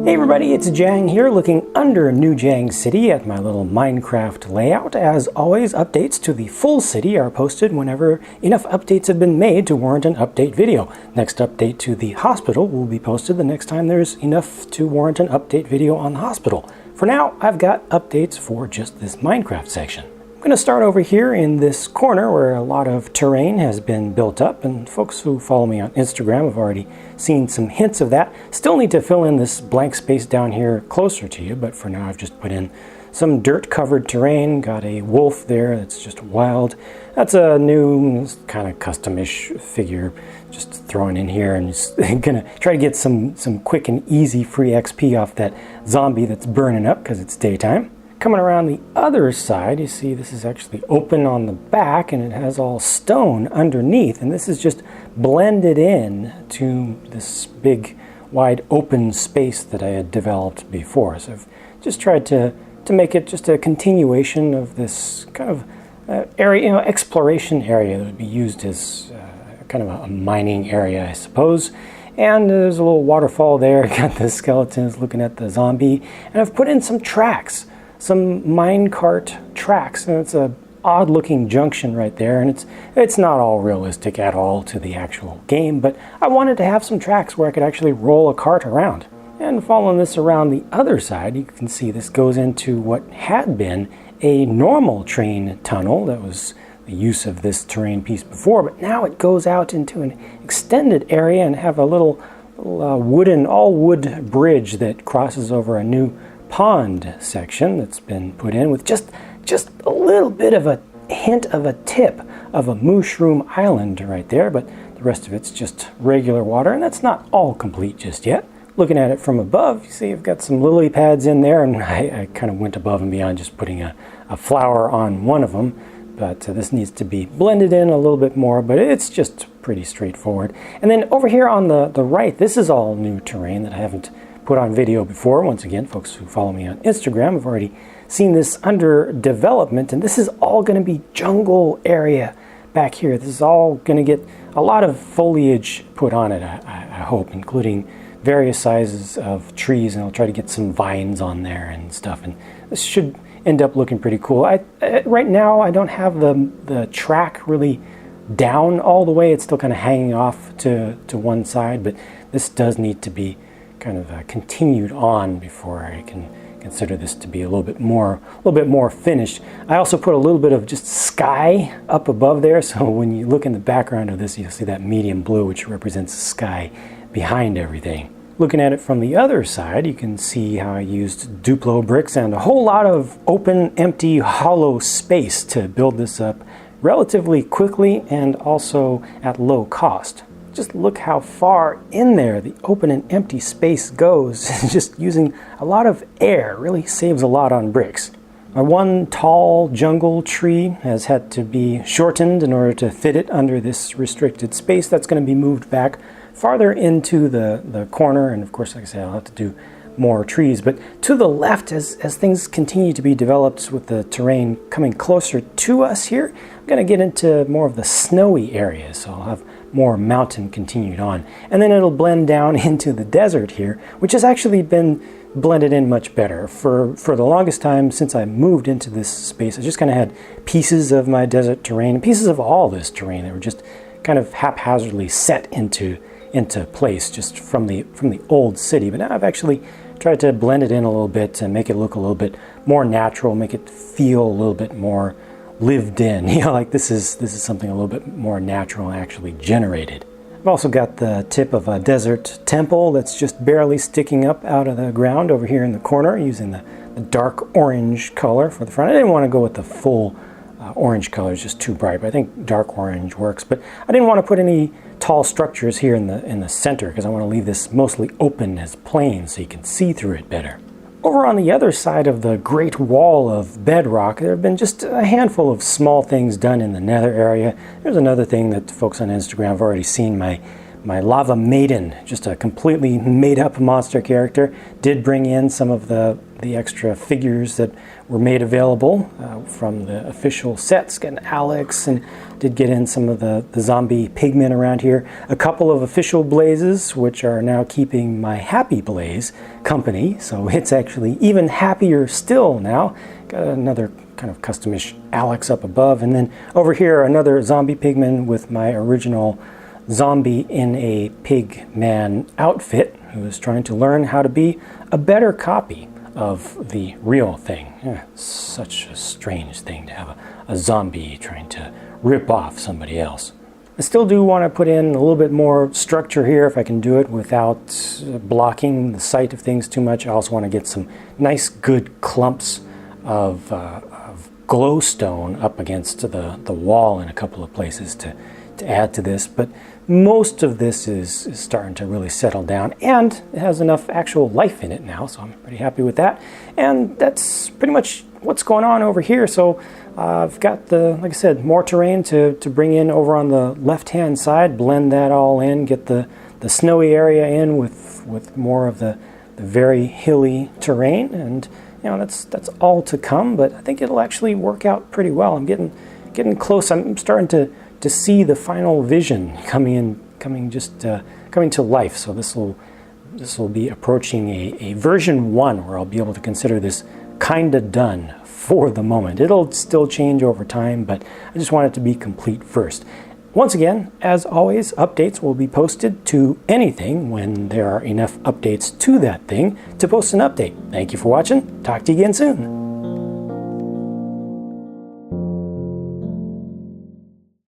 Hey everybody, it's JANG here, looking under New JANG City at my little Minecraft layout. As always, updates to the full city are posted whenever enough updates have been made to warrant an update video. Next update to the hospital will be posted the next time there's enough to warrant an update video on the hospital. For now, I've got updates for just this Minecraft section. I'm going to start over here in this corner where a lot of terrain has been built up, and folks who follow me on Instagram have already seen some hints of that. Still need to fill in this blank space down here closer to you, but for now I've just put in some dirt covered terrain. Got a wolf there that's just wild. That's a new kind of custom-ish figure just thrown in here, and just gonna try to get some quick and easy free XP off that zombie that's burning up because it's daytime. Coming around the other side, you see this is actually open on the back and it has all stone underneath, and this is just blended in to this big wide open space that I had developed before. So I've just tried to make it just a continuation of this kind of area, exploration area that would be used as kind of a mining area, I suppose. And there's a little waterfall there. Got the skeletons looking at the zombie, and I've put in some tracks. Some minecart tracks, and it's a odd looking junction right there, and it's not all realistic at all to the actual game, but I wanted to have some tracks where I could actually roll a cart around. And following this around the other side, you can see this goes into what had been a normal train tunnel. That was the use of this terrain piece before, but now it goes out into an extended area and have a little wooden, all wood bridge that crosses over a new pond section that's been put in with just a little bit of a hint of a tip of a mushroom island right there, but the rest of it's just regular water, and that's not all complete just yet. Looking at it from above, you see I've got some lily pads in there, and I kind of went above and beyond just putting a flower on one of them, but this needs to be blended in a little bit more, but it's just pretty straightforward. And then over here on the right, this is all new terrain that I haven't put on video before. Once again, folks who follow me on Instagram have already seen this under development, and this is all going to be jungle area back here. This is all going to get a lot of foliage put on it, I hope, including various sizes of trees, and I'll try to get some vines on there and stuff, and this should end up looking pretty cool. Right now I don't have the track really down all the way. It's still kind of hanging off to one side, but this does need to be kind of continued on before I can consider this to be a little bit more finished. I also put a little bit of just sky up above there, so when you look in the background of this, you'll see that medium blue, which represents the sky behind everything. Looking at it from the other side, you can see how I used Duplo bricks and a whole lot of open, empty, hollow space to build this up relatively quickly and also at low cost. Just look how far in there the open and empty space goes. Just using a lot of air really saves a lot on bricks. My one tall jungle tree has had to be shortened in order to fit it under this restricted space. That's going to be moved back farther into the corner, and of course, like I said, I'll have to do more trees. But to the left, as things continue to be developed with the terrain coming closer to us here, I'm going to get into more of the snowy areas, so I'll have more mountain continued on. And then it'll blend down into the desert here, which has actually been blended in much better. For the longest time since I moved into this space, I just kind of had pieces of my desert terrain, pieces of all this terrain that were just kind of haphazardly set into place just from the old city. But now I've actually tried to blend it in a little bit and make it look a little bit more natural, make it feel a little bit more lived in. You know, like this is something a little bit more natural and actually generated. I've also got the tip of a desert temple that's just barely sticking up out of the ground over here in the corner, using the dark orange color for the front. I didn't want to go with the full orange color, it's just too bright, but I think dark orange works. But I didn't want to put any tall structures here in the center because I want to leave this mostly open as plain so you can see through it better. Over on the other side of the Great Wall of bedrock, there have been just a handful of small things done in the nether area. There's another thing that folks on Instagram have already seen my my Lava Maiden, just a completely made-up monster character. Did bring in some of the extra figures that were made available from the official sets. Got an Alex, and did get in some of the zombie pigmen around here. A couple of official blazes, which are now keeping my Happy Blaze company, so it's actually even happier still now. Got another kind of customish Alex up above, and then over here another zombie pigman with my original zombie in a pig man outfit, who is trying to learn how to be a better copy of the real thing. Such a strange thing to have a zombie trying to rip off somebody else. I still do want to put in a little bit more structure here if I can do it without blocking the sight of things too much. I also want to get some nice good clumps of glowstone up against the wall in a couple of places to add to this, but most of this is starting to really settle down, and it has enough actual life in it now, so I'm pretty happy with that. And that's pretty much what's going on over here. So I've got like I said, more terrain to bring in over on the left-hand side, blend that all in, get the snowy area in with more of the very hilly terrain, and that's all to come, but I think it'll actually work out pretty well. I'm getting close. I'm starting to see the final vision coming to life. So this will be approaching a version 1 where I'll be able to consider this kinda done for the moment. It'll still change over time, but I just want it to be complete first. Once again, as always, updates will be posted to anything when there are enough updates to that thing to post an update. Thank you for watching. Talk to you again soon.